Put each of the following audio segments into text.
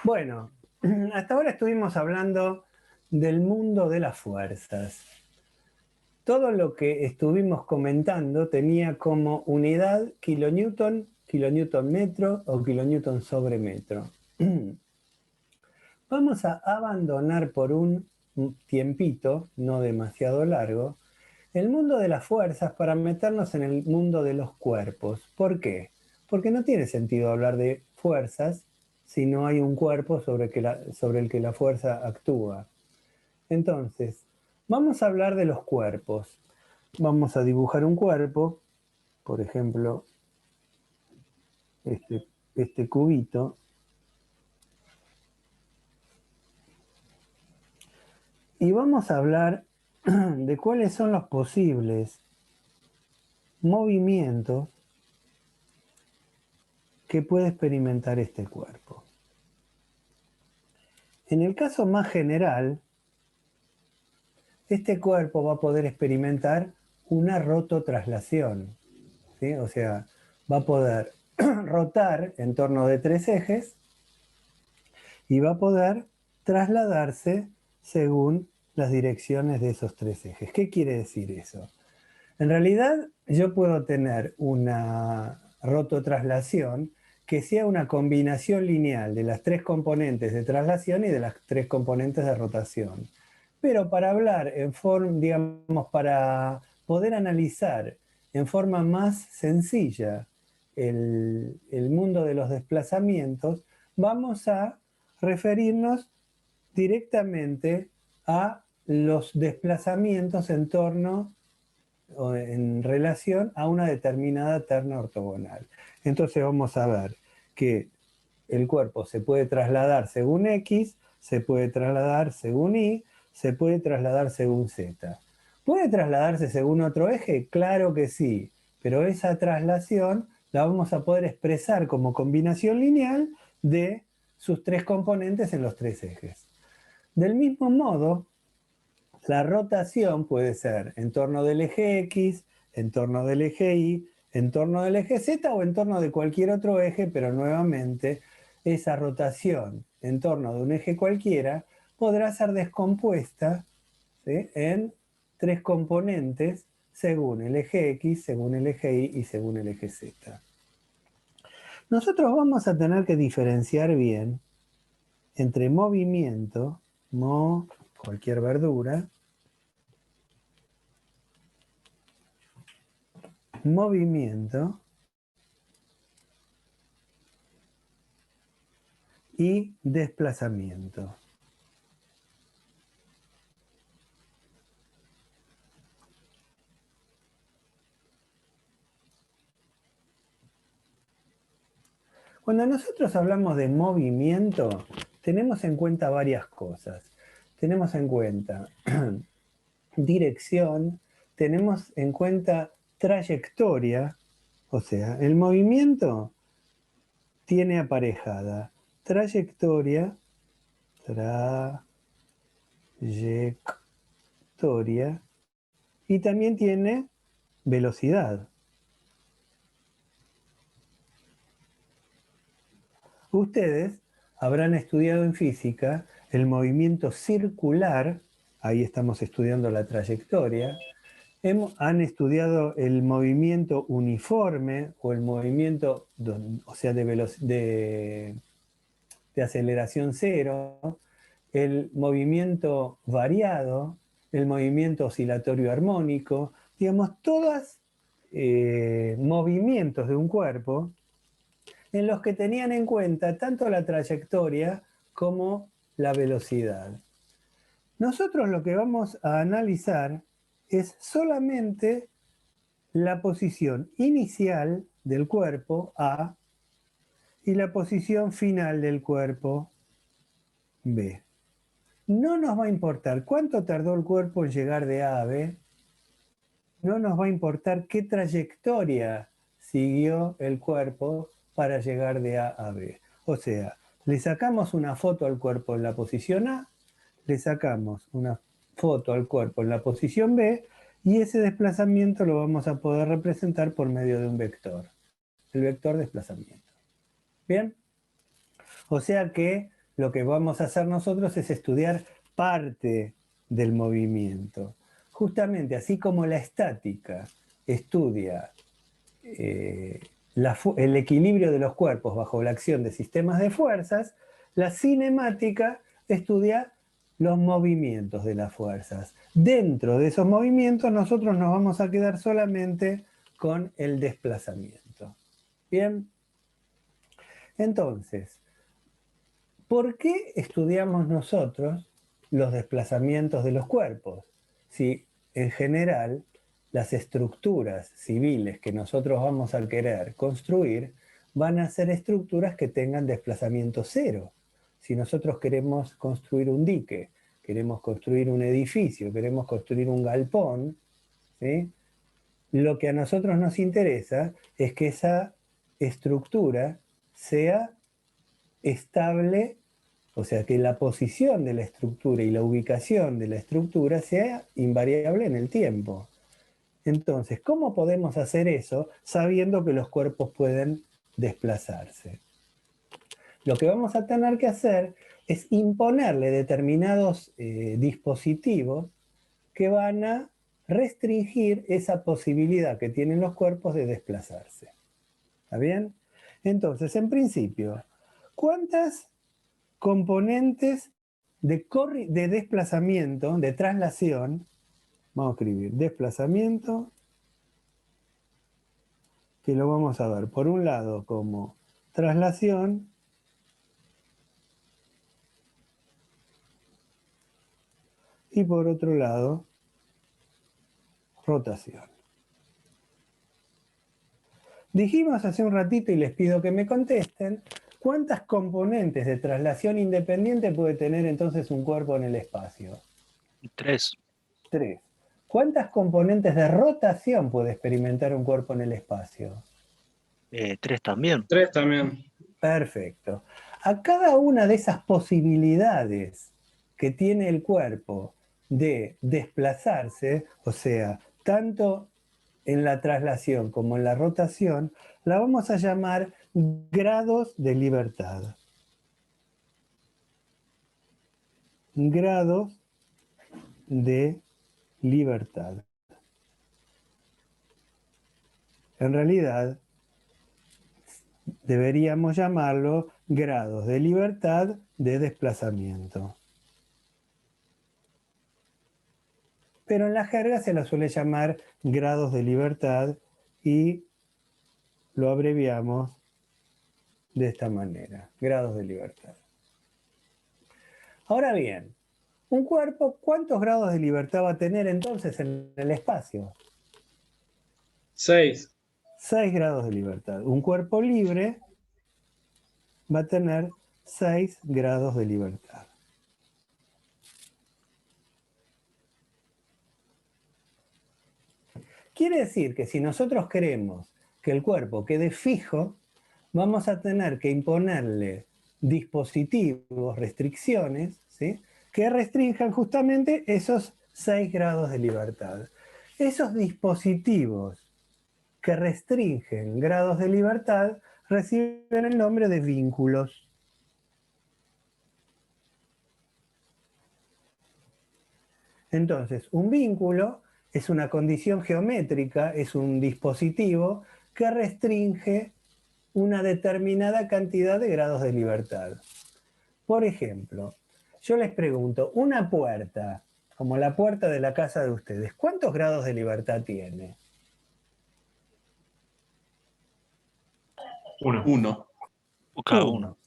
Bueno, hasta ahora estuvimos hablando del mundo de las fuerzas. Todo lo que estuvimos comentando tenía como unidad kilonewton, kilonewton metro o kilonewton sobre metro. Vamos a abandonar por un tiempito, no demasiado largo, el mundo de las fuerzas para meternos en el mundo de los cuerpos. ¿Por qué? Porque no tiene sentido hablar de fuerzas si no hay un cuerpo sobre el que la fuerza actúa. Entonces, vamos a hablar de los cuerpos. Vamos a dibujar un cuerpo, por ejemplo, este cubito, y vamos a hablar de cuáles son los posibles movimientos que puede experimentar este cuerpo. En el caso más general, este cuerpo va a poder experimentar una rototraslación, ¿sí? O sea, va a poder rotar en torno de tres ejes y va a poder trasladarse según las direcciones de esos tres ejes. ¿Qué quiere decir eso? En realidad, yo puedo tener una rototraslación que sea una combinación lineal de las tres componentes de traslación y de las tres componentes de rotación. Pero para hablar en forma, digamos, para poder analizar en forma más sencilla el mundo de los desplazamientos, vamos a referirnos directamente a los desplazamientos en torno o en relación a una determinada terna ortogonal. Entonces vamos a ver que el cuerpo se puede trasladar según X, se puede trasladar según Y, se puede trasladar según Z. ¿Puede trasladarse según otro eje? Claro que sí, pero esa traslación la vamos a poder expresar como combinación lineal de sus tres componentes en los tres ejes. Del mismo modo, la rotación puede ser en torno del eje X, en torno del eje Y, en torno del eje Z o en torno de cualquier otro eje, pero nuevamente esa rotación en torno de un eje cualquiera podrá ser descompuesta, ¿sí?, en tres componentes según el eje X, según el eje Y y según el eje Z. Nosotros vamos a tener que diferenciar bien entre movimiento, cualquier verdura, movimiento y desplazamiento. Cuando nosotros hablamos de movimiento, tenemos en cuenta varias cosas. Tenemos en cuenta dirección, tenemos en cuenta trayectoria, o sea, el movimiento tiene aparejada trayectoria, y también tiene velocidad. Ustedes habrán estudiado en física el movimiento circular, ahí estamos estudiando la trayectoria, han estudiado el movimiento uniforme o el movimiento, o sea, de aceleración cero, el movimiento variado, el movimiento oscilatorio armónico, digamos, todos movimientos de un cuerpo en los que tenían en cuenta tanto la trayectoria como la velocidad. Nosotros lo que vamos a analizar es solamente la posición inicial del cuerpo A y la posición final del cuerpo B. No nos va a importar cuánto tardó el cuerpo en llegar de A a B, no nos va a importar qué trayectoria siguió el cuerpo para llegar de A a B. O sea, le sacamos una foto al cuerpo en la posición A, le sacamos una foto al cuerpo en la posición B y ese desplazamiento lo vamos a poder representar por medio de un vector, el vector desplazamiento. ¿Bien? O sea que lo que vamos a hacer nosotros es estudiar parte del movimiento. Justamente así como la estática estudia el equilibrio de los cuerpos bajo la acción de sistemas de fuerzas, la cinemática estudia los movimientos de las fuerzas. Dentro de esos movimientos nosotros nos vamos a quedar solamente con el desplazamiento. Bien, entonces, ¿por qué estudiamos nosotros los desplazamientos de los cuerpos? Si en general las estructuras civiles que nosotros vamos a querer construir van a ser estructuras que tengan desplazamiento cero. Si nosotros queremos construir un dique, queremos construir un edificio, queremos construir un galpón, ¿sí? Lo que a nosotros nos interesa es que esa estructura sea estable, o sea, que la posición de la estructura y la ubicación de la estructura sea invariable en el tiempo. Entonces, ¿cómo podemos hacer eso sabiendo que los cuerpos pueden desplazarse? Lo que vamos a tener que hacer es imponerle determinados dispositivos que van a restringir esa posibilidad que tienen los cuerpos de desplazarse. ¿Está bien? Entonces, en principio, ¿cuántas componentes de desplazamiento, de traslación, vamos a escribir desplazamiento, que lo vamos a ver por un lado como traslación y por otro lado rotación? Dijimos hace un ratito y les pido que me contesten, ¿cuántas componentes de traslación independiente puede tener entonces un cuerpo en el espacio? 3. 3. ¿Cuántas componentes de rotación puede experimentar un cuerpo en el espacio? 3 también. 3 también. Perfecto. A cada una de esas posibilidades que tiene el cuerpo de desplazarse, o sea, tanto en la traslación como en la rotación, la vamos a llamar grados de libertad. Grados de libertad. En realidad, deberíamos llamarlo grados de libertad de desplazamiento. Pero en la jerga se la suele llamar grados de libertad y lo abreviamos de esta manera, grados de libertad. Ahora bien, un cuerpo, ¿cuántos grados de libertad va a tener entonces en el espacio? 6. 6 grados de libertad. Un cuerpo libre va a tener 6 grados de libertad. Quiere decir que si nosotros queremos que el cuerpo quede fijo, vamos a tener que imponerle dispositivos, restricciones, ¿sí?, que restrinjan justamente esos 6 grados de libertad. Esos dispositivos que restringen grados de libertad reciben el nombre de vínculos. Entonces, un vínculo es una condición geométrica, es un dispositivo que restringe una determinada cantidad de grados de libertad. Por ejemplo, yo les pregunto, una puerta, como la puerta de la casa de ustedes, ¿cuántos grados de libertad tiene? 1. Cada uno.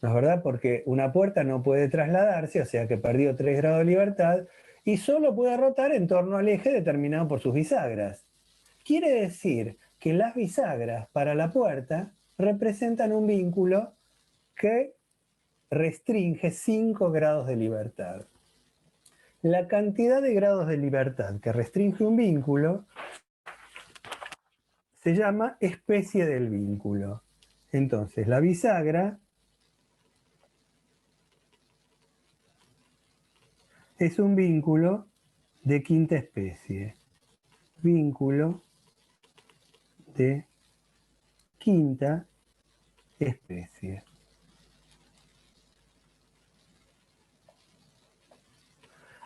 ¿No es verdad? Porque una puerta no puede trasladarse, o sea que perdió 3 grados de libertad, y solo puede rotar en torno al eje determinado por sus bisagras. Quiere decir que las bisagras para la puerta representan un vínculo que restringe 5 grados de libertad. La cantidad de grados de libertad que restringe un vínculo se llama especie del vínculo. Entonces, la bisagra es un vínculo de quinta especie. Vínculo de quinta especie.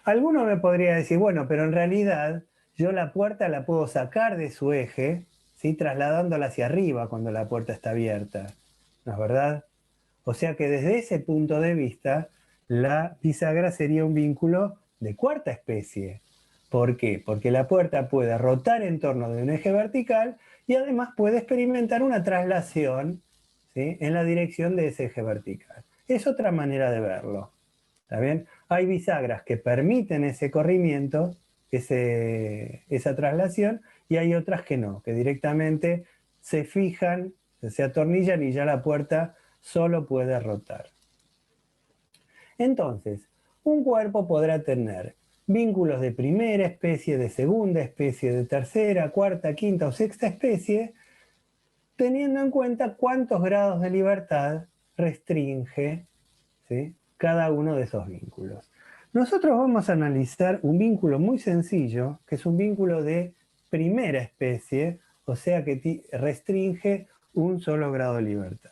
Alguno me podría decir, bueno, pero en realidad yo la puerta la puedo sacar de su eje, ¿sí? Trasladándola hacia arriba cuando la puerta está abierta, ¿no es verdad? O sea que desde ese punto de vista, la bisagra sería un vínculo de cuarta especie. ¿Por qué? Porque la puerta puede rotar en torno de un eje vertical y además puede experimentar una traslación, ¿sí? En la dirección de ese eje vertical. Es otra manera de verlo. ¿Está bien? Hay bisagras que permiten ese corrimiento, esa traslación, y hay otras que no, que directamente se fijan, se atornillan y ya la puerta solo puede rotar. Entonces, un cuerpo podrá tener vínculos de primera especie, de segunda especie, de tercera, cuarta, quinta o sexta especie, teniendo en cuenta cuántos grados de libertad restringe, ¿sí?, cada uno de esos vínculos. Nosotros vamos a analizar un vínculo muy sencillo, que es un vínculo de primera especie, o sea que restringe un solo grado de libertad.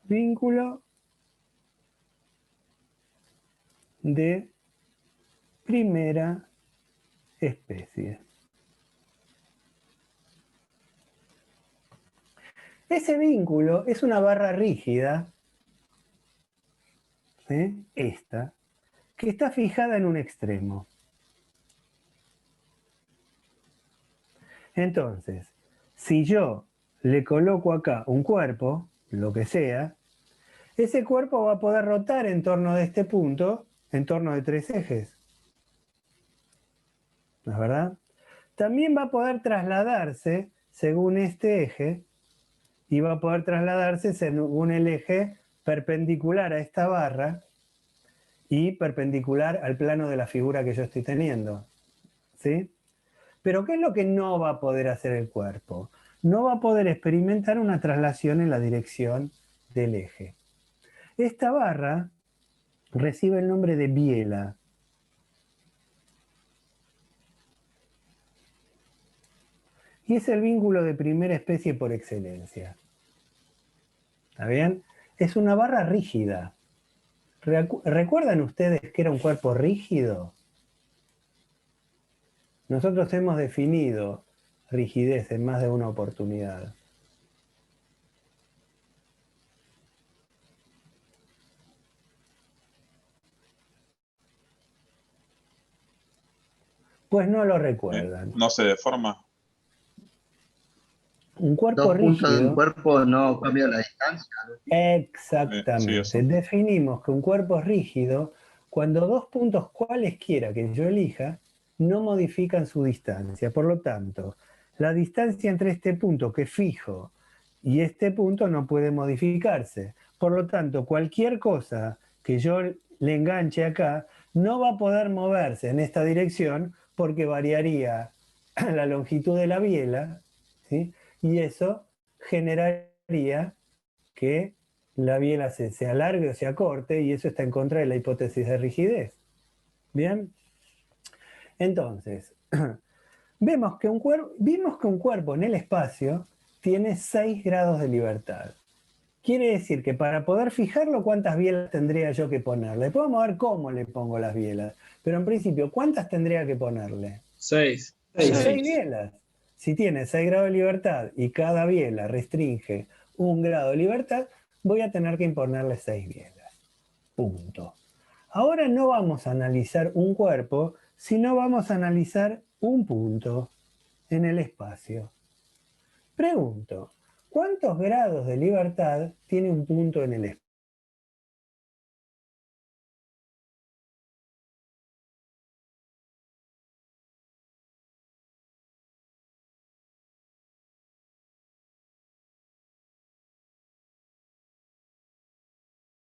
Vínculo de primera especie. Ese vínculo es una barra rígida, ¿sí?, esta, que está fijada en un extremo. Entonces, si yo le coloco acá un cuerpo, lo que sea, ese cuerpo va a poder rotar en torno de este punto, en torno de tres ejes. ¿No es verdad? También va a poder trasladarse según este eje y va a poder trasladarse según el eje perpendicular a esta barra y perpendicular al plano de la figura que yo estoy teniendo. ¿Sí? Pero ¿qué es lo que no va a poder hacer el cuerpo? No va a poder experimentar una traslación en la dirección del eje. Esta barra recibe el nombre de biela. Y es el vínculo de primera especie por excelencia. ¿Está bien? Es una barra rígida. ¿Recuerdan ustedes que era un cuerpo rígido? Nosotros hemos definido rigidez en más de una oportunidad. Pues no lo recuerdan. No se deforma. Un cuerpo Dos puntos de un rígido. cuerpo no cambian la distancia, ¿no? Exactamente. Sí, definimos que un cuerpo es rígido cuando dos puntos cualesquiera que yo elija no modifican su distancia. Por lo tanto, la distancia entre este punto que fijo y este punto no puede modificarse. Por lo tanto, cualquier cosa que yo le enganche acá no va a poder moverse en esta dirección porque variaría la longitud de la biela, ¿sí?, y eso generaría que la biela se alargue o se acorte, y eso está en contra de la hipótesis de rigidez. ¿Bien? Entonces, vimos que un cuerpo en el espacio tiene 6 grados de libertad. Quiere decir que para poder fijarlo, ¿cuántas bielas tendría yo que ponerle? Después vamos a ver cómo le pongo las bielas. Pero en principio, ¿cuántas tendría que ponerle? 6. 6 bielas. Si tiene 6 grados de libertad y cada biela restringe 1 grado de libertad, voy a tener que imponerle 6 bielas. Punto. Ahora no vamos a analizar un cuerpo, sino vamos a analizar un punto en el espacio. Pregunto, ¿cuántos grados de libertad tiene un punto en el espacio?